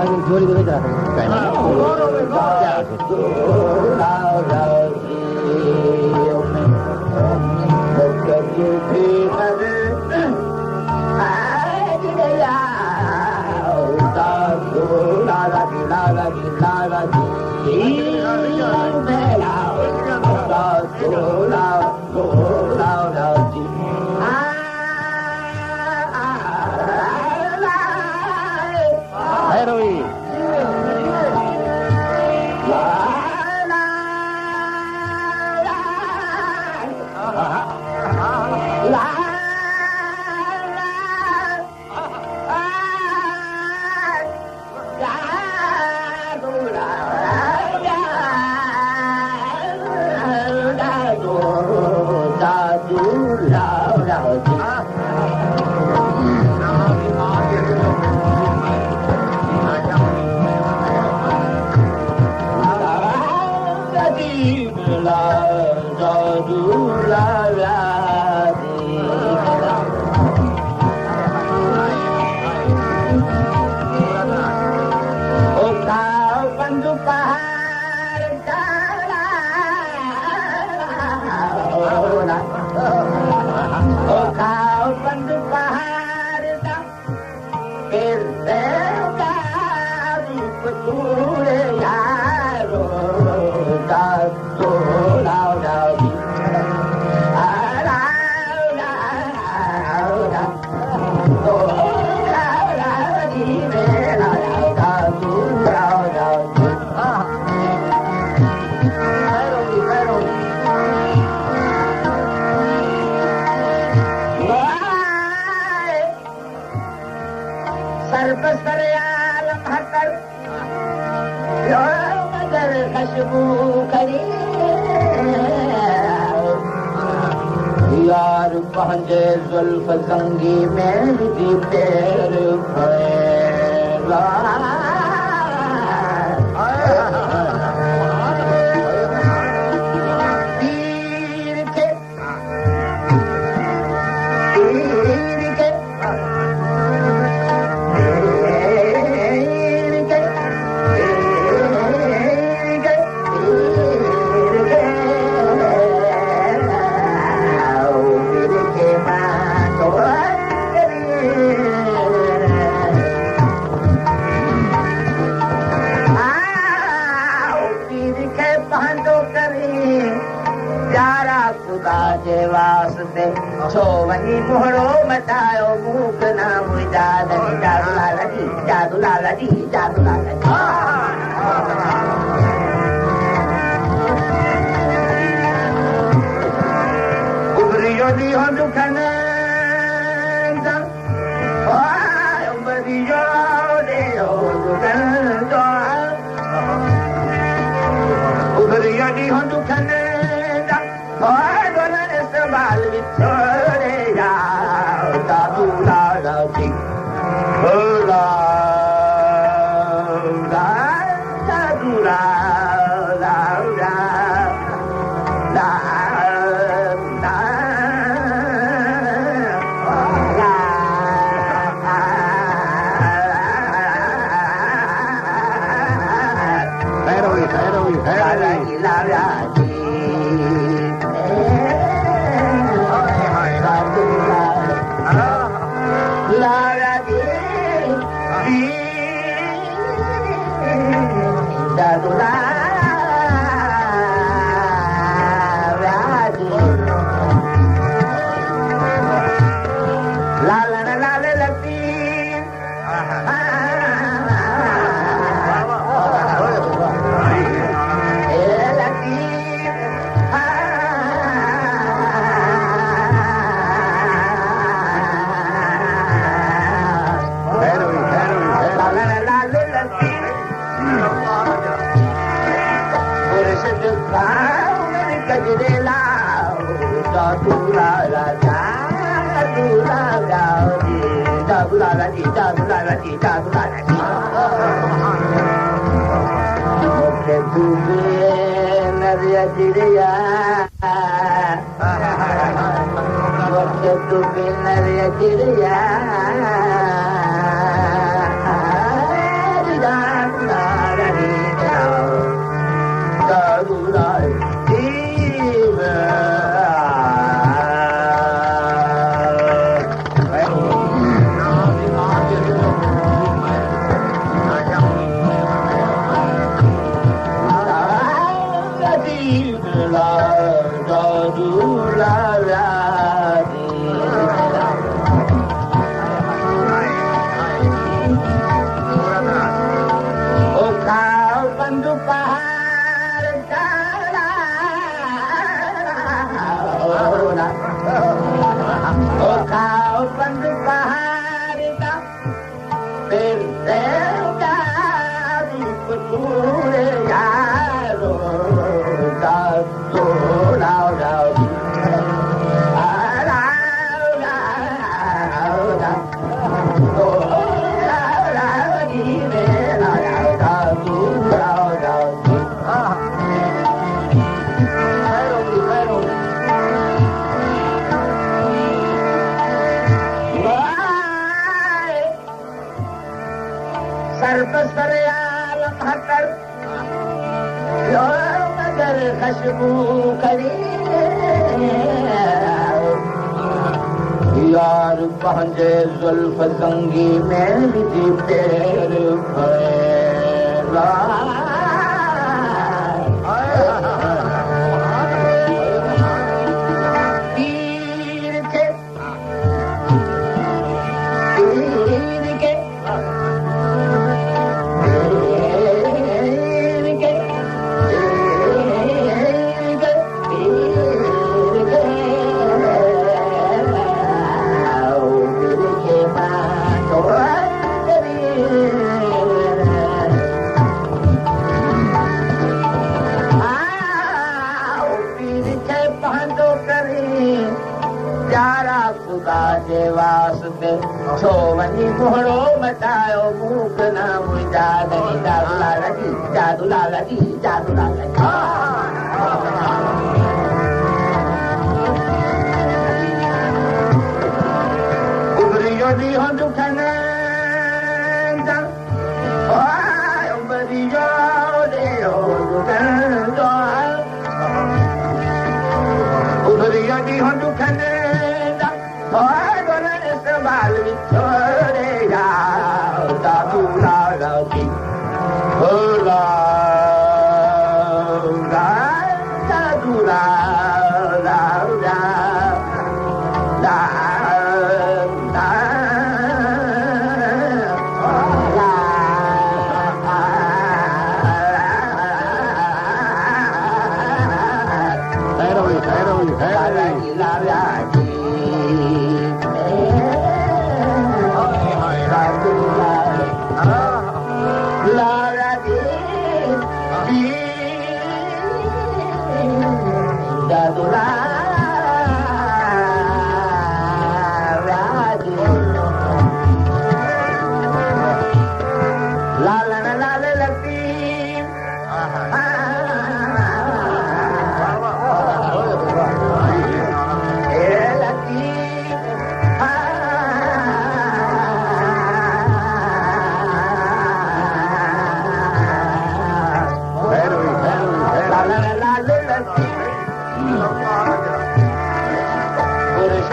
जोड़ी देवे जरा यार पंहिंजे ज़ुल्फ़ ज़ंगी में विझी पैर फैला छो वही मोहड़ो मटायो मूक ना मुझा जादू लाला जी जादू लाला जी जादू लाला जी उबरियो दी हो दुखने उबरियो दी हो दुखने उबरियो दी हो दुखने बाल छोड़े यार जादू लाला जी जादू लाला चिड़िया सरबसर आलम हकर मगर खुशबू करी यार पंहिंजे ज़ुल्फ़ ज़ंगी में विझी पेर छो वञी मोहड़ो मटायो मूंख न मुंहिंजा जादू लाला जी जादू लाला जी जादू लाला जी उबरियो ॾींहुं दुखनि उबरियो ॾींहुं दुखनि उबरियो ॾींहुं दुखनि संभाल छोड़ेगा जादू लाला जी जादू लाला पुरुष